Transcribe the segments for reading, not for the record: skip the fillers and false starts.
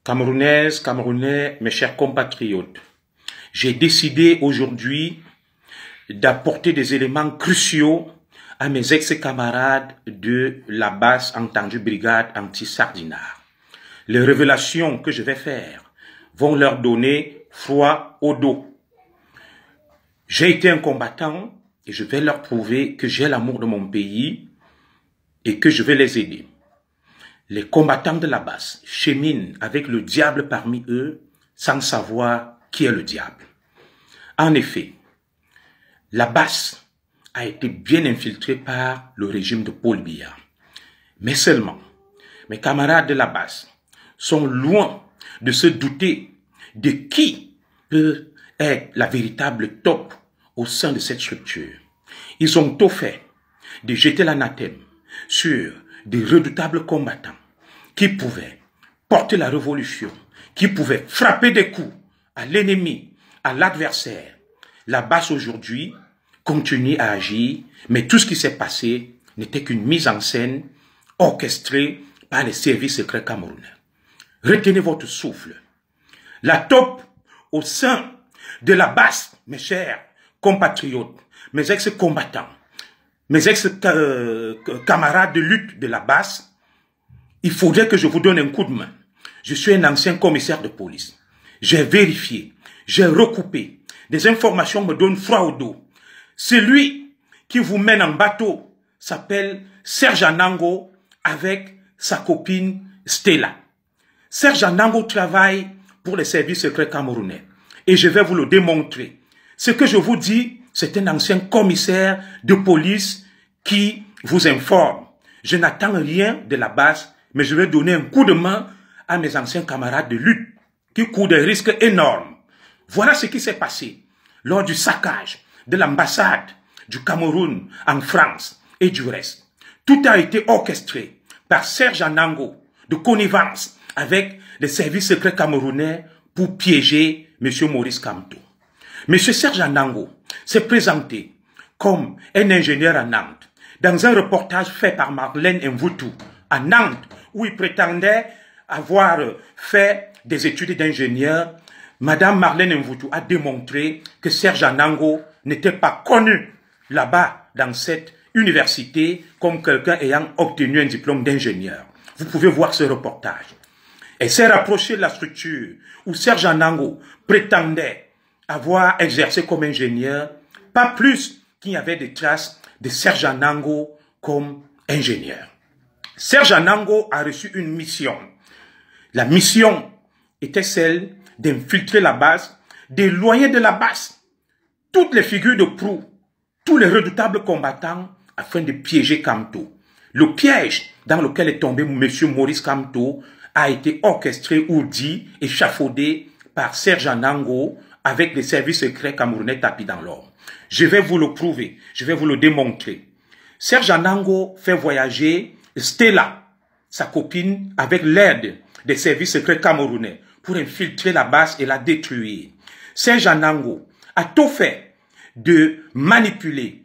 Camerounaises, Camerounais, mes chers compatriotes, j'ai décidé aujourd'hui d'apporter des éléments cruciaux à mes ex-camarades de la basse entendue brigade anti-Sardinard. Les révélations que je vais faire vont leur donner froid au dos. J'ai été un combattant et je vais leur prouver que j'ai l'amour de mon pays et que je vais les aider. Les combattants de la basse cheminent avec le diable parmi eux sans savoir qui est le diable. En effet, la basse a été bien infiltrée par le régime de Paul Biya. Mais seulement, mes camarades de la basse sont loin de se douter de qui peut être la véritable top au sein de cette structure. Ils ont tout fait de jeter l'anathème sur des redoutables combattants qui pouvaient porter la révolution, qui pouvaient frapper des coups à l'ennemi, à l'adversaire. La basse aujourd'hui continue à agir, mais tout ce qui s'est passé n'était qu'une mise en scène orchestrée par les services secrets camerounais. Retenez votre souffle. La top au sein de la basse, mes chers compatriotes, mes ex-combattants, mes ex-camarades de lutte de la basse, il faudrait que je vous donne un coup de main. Je suis un ancien commissaire de police. J'ai vérifié, j'ai recoupé. Des informations me donnent froid au dos. Celui qui vous mène en bateau s'appelle Serge Anango avec sa copine Stella. Serge Anango travaille pour les services secrets camerounais. Et je vais vous le démontrer. Ce que je vous dis, c'est un ancien commissaire de police qui vous informe. Je n'attends rien de la base, mais je vais donner un coup de main à mes anciens camarades de lutte qui courent des risques énormes. Voilà ce qui s'est passé lors du saccage de l'ambassade du Cameroun en France et du reste. Tout a été orchestré par Serge Anango de connivence avec les services secrets camerounais pour piéger M. Maurice Kamto. M. Serge Anango s'est présenté comme un ingénieur à Nantes dans un reportage fait par Marlène Mvutu à Nantes où il prétendait avoir fait des études d'ingénieur. Madame Marlène Mvutu a démontré que Serge Anango n'était pas connu là-bas dans cette université comme quelqu'un ayant obtenu un diplôme d'ingénieur. Vous pouvez voir ce reportage. Elle s'est rapprochée de la structure où Serge Anango prétendait avoir exercé comme ingénieur, pas plus qu'il y avait des traces de Serge Anango comme ingénieur. Serge Anango a reçu une mission. La mission était celle d'infiltrer la base, d'éloigner de la base toutes les figures de proue, tous les redoutables combattants afin de piéger Kamto. Le piège dans lequel est tombé M. Maurice Kamto a été orchestré, ourdi, échafaudé par Serge Anango avec les services secrets camerounais tapis dans l'or. Je vais vous le prouver, je vais vous le démontrer. Serge Anango fait voyager Stella, sa copine, avec l'aide des services secrets camerounais pour infiltrer la base et la détruire. Serge Anango a tout fait de manipuler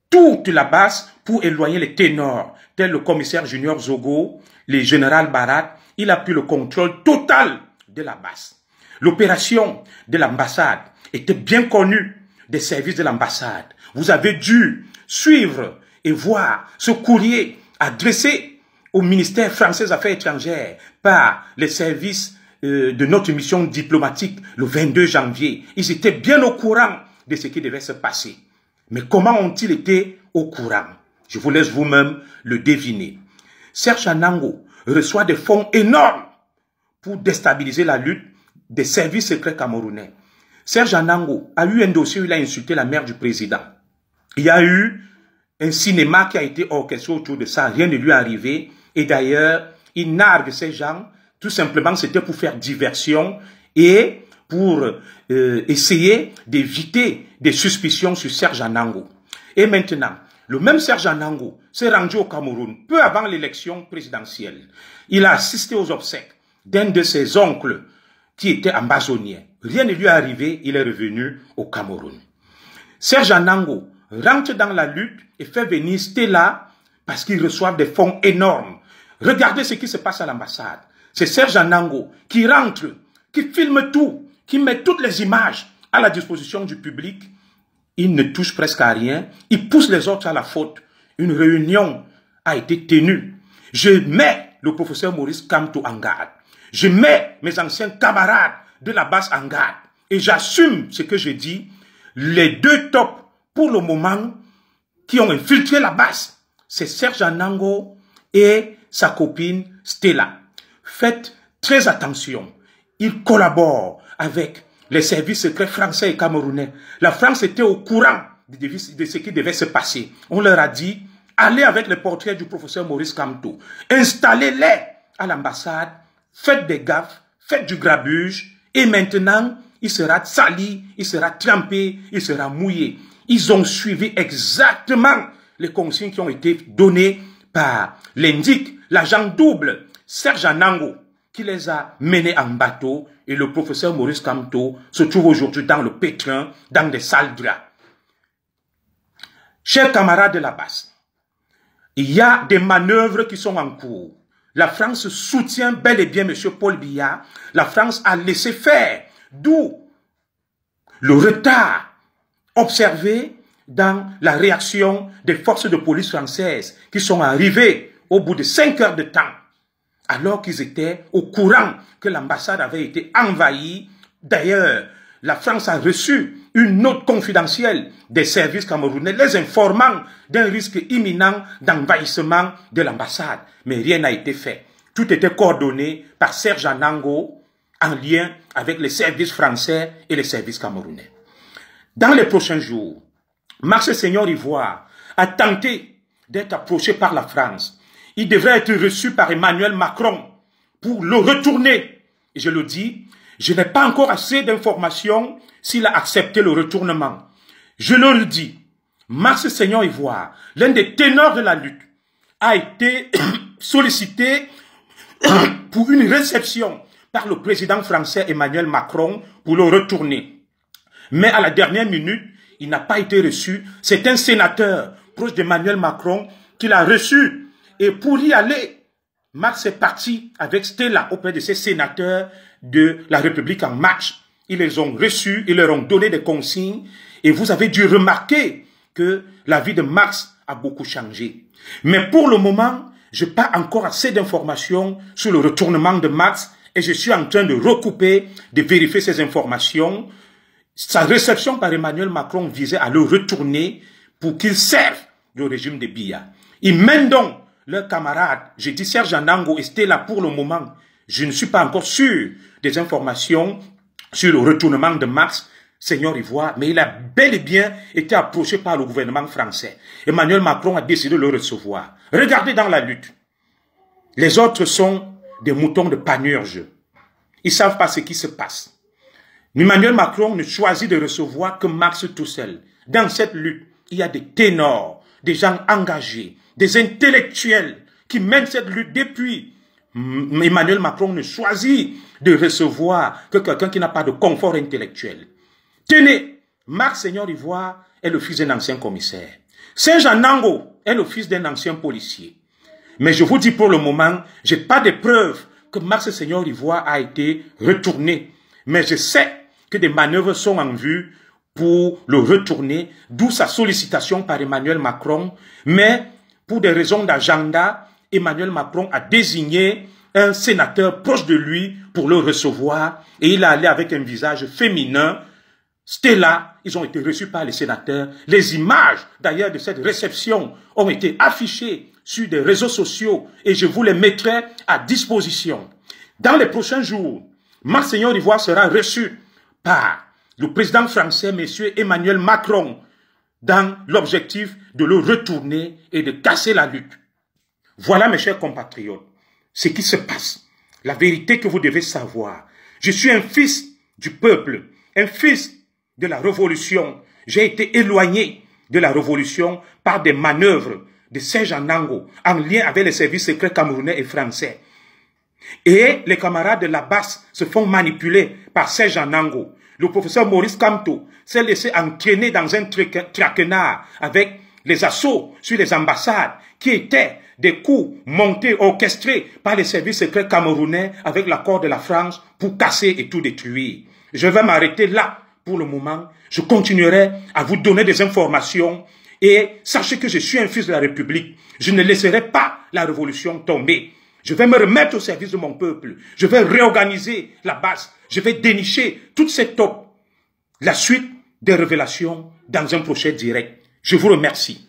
toute la base pour éloigner les ténors, tels le commissaire junior Zogo, le général Barat. Il a pris le contrôle total de la base. L'opération de l'ambassade était bien connue des services de l'ambassade. Vous avez dû suivre et voir ce courrier adressé au ministère français des Affaires étrangères par les services de notre mission diplomatique le 22 janvier. Ils étaient bien au courant de ce qui devait se passer. Mais comment ont-ils été au courant? Je vous laisse vous-même le deviner. Serge Anango reçoit des fonds énormes pour déstabiliser la lutte des services secrets camerounais. Serge Anango a eu un dossier où il a insulté la mère du président. Il y a eu un cinéma qui a été orchestré autour de ça. Rien ne lui est arrivé. Et d'ailleurs, il nargue ces gens. Tout simplement, c'était pour faire diversion et pour essayer d'éviter des suspicions sur Serge Anango. Et maintenant, le même Serge Anango s'est rendu au Cameroun peu avant l'élection présidentielle. Il a assisté aux obsèques d'un de ses oncles qui était ambazonien. Rien ne lui est arrivé, il est revenu au Cameroun. Serge Anango rentre dans la lutte et fait venir Stella parce qu'ils reçoivent des fonds énormes. Regardez ce qui se passe à l'ambassade. c'est Serge Anango qui rentre, qui filme tout, qui met toutes les images à la disposition du public. Il ne touche presque à rien. Il pousse les autres à la faute. Une réunion a été tenue. Je mets le professeur Maurice Kamto en garde. Je mets mes anciens camarades de la base en garde. Et j'assume ce que je dis. Les deux tops, pour le moment, qui ont infiltré la base, c'est Serge Anango et sa copine Stella. Faites très attention. Ils collaborent avec les services secrets français et camerounais. La France était au courant de ce qui devait se passer. On leur a dit, allez avec le portrait du professeur Maurice Kamto. Installez-les à l'ambassade. Faites des gaffes. Faites du grabuge. Et maintenant, il sera sali, il sera trempé, il sera mouillé. Ils ont suivi exactement les consignes qui ont été données par l'indique, l'agent double, Serge Anango, qui les a menés en bateau, et le professeur Maurice Kamto se trouve aujourd'hui dans le pétrin, dans des sales draps. Chers camarades de la base, il y a des manœuvres qui sont en cours. La France soutient bel et bien M. Paul Biya. La France a laissé faire, d'où le retard observé dans la réaction des forces de police françaises qui sont arrivées au bout de 5 heures de temps, alors qu'ils étaient au courant que l'ambassade avait été envahie. D'ailleurs, la France a reçu une note confidentielle des services camerounais les informant d'un risque imminent d'envahissement de l'ambassade. Mais rien n'a été fait. Tout était coordonné par Serge Anango en lien avec les services français et les services camerounais. Dans les prochains jours, Marcel Seigneur Ivoire a tenté d'être approché par la France. Il devrait être reçu par Emmanuel Macron pour le retourner. Et je le dis, je n'ai pas encore assez d'informations s'il a accepté le retournement. Je le dis, Marcel Seigneur Ivoire, l'un des ténors de la lutte, a été sollicité pour une réception par le président français Emmanuel Macron pour le retourner. Mais à la dernière minute, il n'a pas été reçu. C'est un sénateur proche d'Emmanuel Macron qui l'a reçu. Et pour y aller, Marx est parti avec Stella auprès de ces sénateurs de la République en marche. Ils les ont reçus, ils leur ont donné des consignes. Et vous avez dû remarquer que la vie de Marx a beaucoup changé. Mais pour le moment, je n'ai pas encore assez d'informations sur le retournement de Marx et je suis en train de recouper, de vérifier ces informations. Sa réception par Emmanuel Macron visait à le retourner pour qu'il serve le régime de Biya. Ils mènent donc leurs camarades, je dis Serge Anango et Stella pour le moment. Je ne suis pas encore sûr des informations sur le retournement de Marx, Seigneur Ivoire, mais il a bel et bien été approché par le gouvernement français. Emmanuel Macron a décidé de le recevoir. Regardez dans la lutte. Les autres sont des moutons de panurge. Ils ne savent pas ce qui se passe. Emmanuel Macron ne choisit de recevoir que Marx tout seul. Dans cette lutte, il y a des ténors, des gens engagés, des intellectuels qui mènent cette lutte depuis. Emmanuel Macron ne choisit de recevoir que quelqu'un qui n'a pas de confort intellectuel. Tenez, Marx Seigneur Ivoire est le fils d'un ancien commissaire. Serge Anango est le fils d'un ancien policier. Mais je vous dis pour le moment, je n'ai pas de preuves que Marx Seigneur Ivoire a été retourné. Mais je sais que des manœuvres sont en vue pour le retourner, d'où sa sollicitation par Emmanuel Macron. Mais pour des raisons d'agenda, Emmanuel Macron a désigné un sénateur proche de lui pour le recevoir. Et il est allé avec un visage féminin. Stella, ils ont été reçus par les sénateurs. Les images, d'ailleurs, de cette réception ont été affichées sur des réseaux sociaux et je vous les mettrai à disposition. Dans les prochains jours, Marcel Seigneur Ivoire sera reçu par le président français, M. Emmanuel Macron, dans l'objectif de le retourner et de casser la lutte. Voilà, mes chers compatriotes, ce qui se passe. La vérité que vous devez savoir. Je suis un fils du peuple, un fils de la révolution. J'ai été éloigné de la révolution par des manœuvres de Serge Anango en lien avec les services secrets camerounais et français. Et les camarades de la base se font manipuler par Serge Anango. Le professeur Maurice Kamto s'est laissé entraîner dans un traquenard avec les assauts sur les ambassades qui étaient des coups montés, orchestrés par les services secrets camerounais avec l'accord de la France pour casser et tout détruire. Je vais m'arrêter là pour le moment. Je continuerai à vous donner des informations et sachez que je suis un fils de la République. Je ne laisserai pas la révolution tomber. Je vais me remettre au service de mon peuple. Je vais réorganiser la base. Je vais dénicher toute cette taupe. La suite des révélations dans un prochain direct. Je vous remercie.